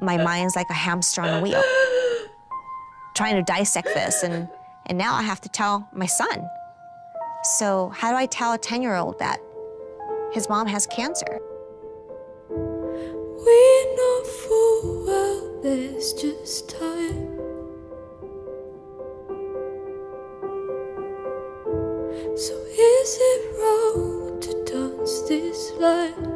My mind's like a hamster on a wheel, trying to dissect this, and now I have to tell my son. So how do I tell a 10-year-old that his mom has cancer? We know full well there's just time. So is it wrong to dance this line?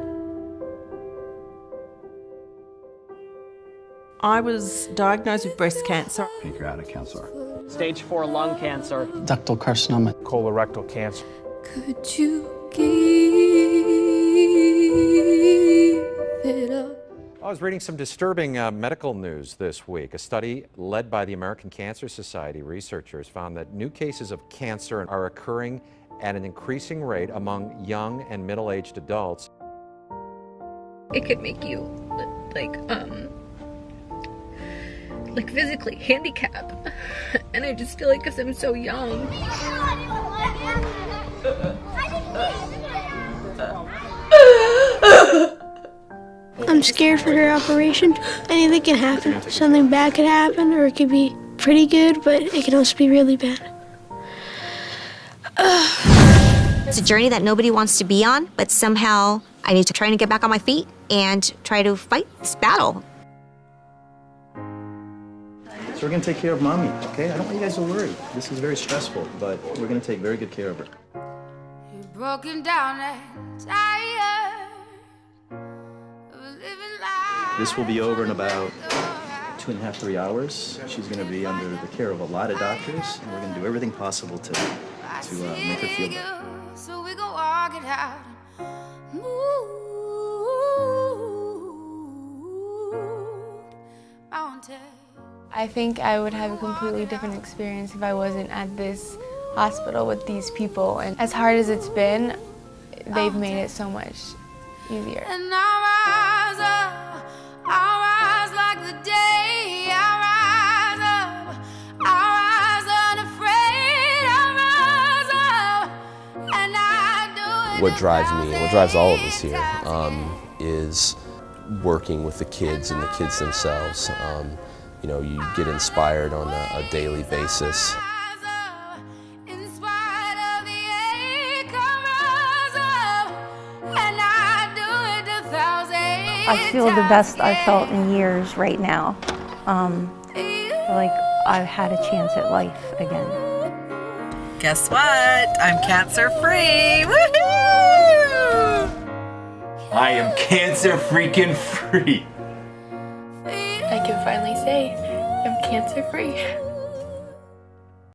I was diagnosed with breast cancer. Pancreatic cancer. Stage 4 lung cancer. Ductal carcinoma. Colorectal cancer. Could you give it up? I was reading some disturbing medical news this week. A study led by the American Cancer Society researchers found that new cases of cancer are occurring at an increasing rate among young and middle-aged adults. It could make you like physically handicapped. And I just feel like because I'm so young. I'm scared for her operation. Anything can happen. Something bad could happen, or it could be pretty good, but it can also be really bad. It's a journey that nobody wants to be on, but somehow I need to try to get back on my feet and try to fight this battle. So we're gonna take care of mommy, okay? I don't want you guys to worry. This is very stressful, but we're gonna take very good care of her. You're broken down and tired of living life. This will be over in about 2.5, 3 hours. She's gonna be under the care of a lot of doctors, and we're gonna do everything possible to make her feel better. So we go walk it out. Move mountains. I think I would have a completely different experience if I wasn't at this hospital with these people. And as hard as it's been, they've made it so much easier. And I rise up, I rise like the day, I rise up, I rise unafraid, I rise up, and I do it. What drives me, what drives all of us here, is working with the kids and the kids themselves. You know, you get inspired on a daily basis. I feel the best I've felt in years right now. Like I've had a chance at life again. Guess what? I'm cancer-free. Woohoo! I am cancer freaking free. I can finally say I'm cancer-free.